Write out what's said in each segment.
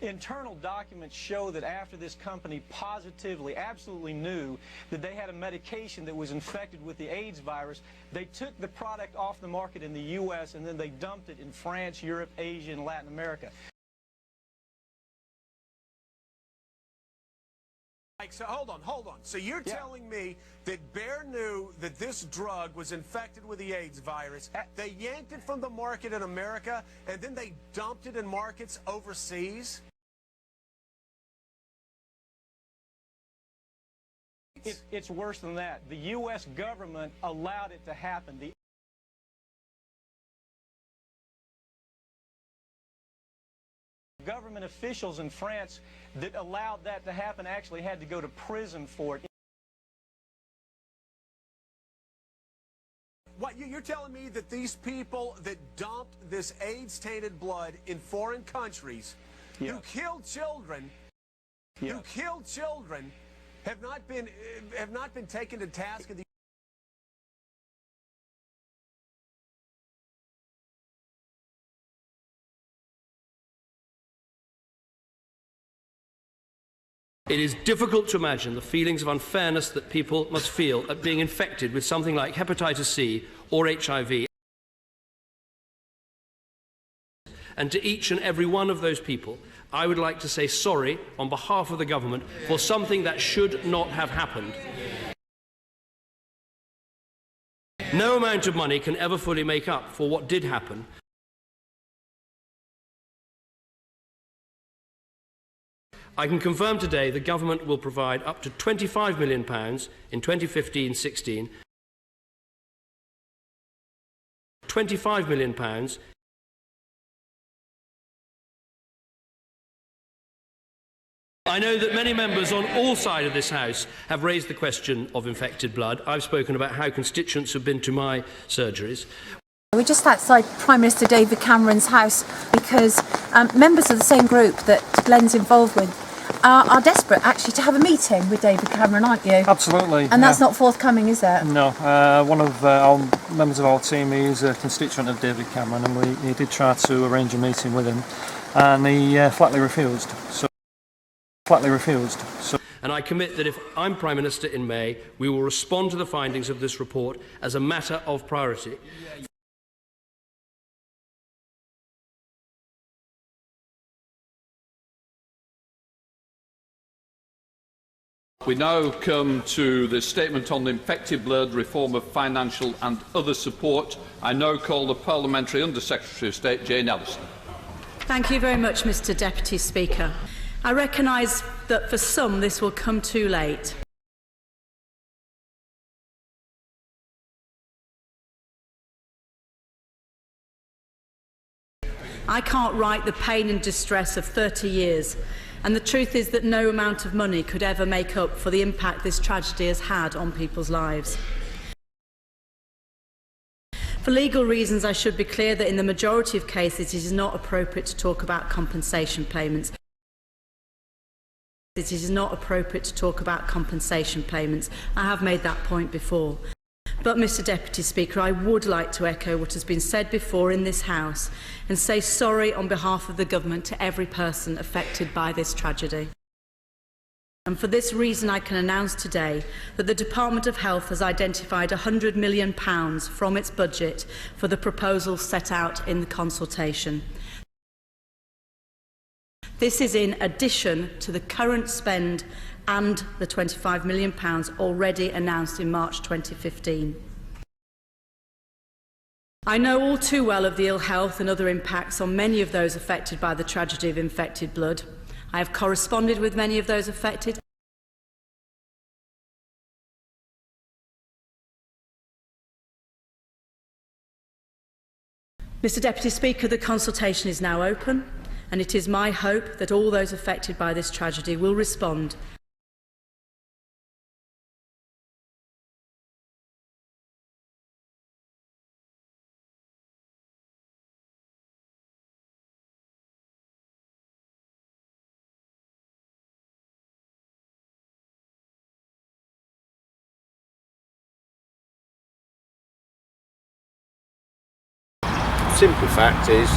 Internal documents show that after this company positively, absolutely knew that they had a medication that was infected with the AIDS virus, they took the product off the market in the U.S. and then they dumped it in France, Europe, Asia, and Latin America. So hold on. So you're telling me that Bayer knew that this drug was infected with the AIDS virus, they yanked it from the market in America, and then they dumped it in markets overseas? It's worse than that. The U.S. government allowed it to happen. The government officials in France that allowed that to happen actually had to go to prison for it. What, you're telling me that these people that dumped this AIDS-tainted blood in foreign countries, who killed children, have not been taken to task in the It is difficult to imagine the feelings of unfairness that people must feel at being infected with something like hepatitis C or HIV. And to each and every one of those people, I would like to say sorry on behalf of the government for something that should not have happened. No amount of money can ever fully make up for what did happen. I can confirm today the government will provide up to £25 million in 2015-16, £25 million. I know that many members on all sides of this House have raised the question of infected blood. I've spoken about how constituents have been to my surgeries. We're just outside Prime Minister David Cameron's house because members of the same group that Glenn's involved with are desperate actually to have a meeting with David Cameron, aren't you? Absolutely. And that's not forthcoming, is it? No. One of our members of our team, he's a constituent of David Cameron, and he did try to arrange a meeting with him, and he flatly refused. And I commit that if I'm Prime Minister in May, we will respond to the findings of this report as a matter of priority. We now come to the statement on the infected blood, reform of financial and other support. I now call the Parliamentary Under-Secretary of State, Jane Ellison. Thank you very much, Mr Deputy Speaker. I recognise that for some this will come too late. I can't write the pain and distress of 30 years, and the truth is that no amount of money could ever make up for the impact this tragedy has had on people's lives. For legal reasons, I should be clear that in the majority of cases it is not appropriate to talk about compensation payments. It is not appropriate to talk about compensation payments. I have made that point before. But, Mr Deputy Speaker, I would like to echo what has been said before in this House and say sorry on behalf of the Government to every person affected by this tragedy. And for this reason, I can announce today that the Department of Health has identified £100 million from its budget for the proposals set out in the consultation. This is in addition to the current spend and the £25 million already announced in March 2015. I know all too well of the ill health and other impacts on many of those affected by the tragedy of infected blood. I have corresponded with many of those affected. Mr Deputy Speaker, the consultation is now open, and it is my hope that all those affected by this tragedy will respond. Simple fact is,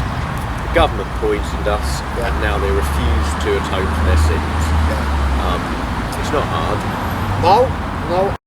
the government poisoned us, and now they refuse to atone for their sins. It's not hard. No,